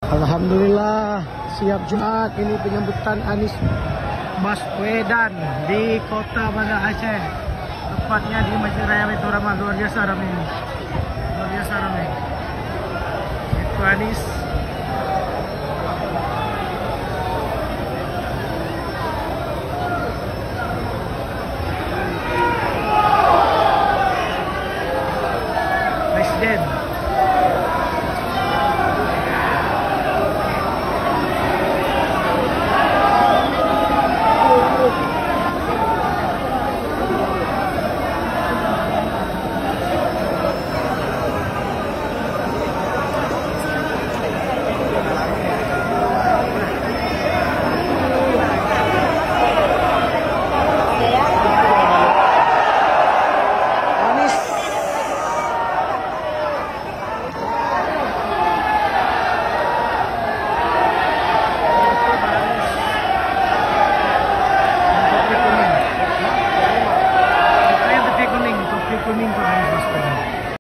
Alhamdulillah siap Jumat. Ini penyambutan Anies Baswedan di kota Banda Aceh, tepatnya di Masjid Raya Baitur Rahmah. Luar biasa ramai ini, luar biasa ramai. Itu Anies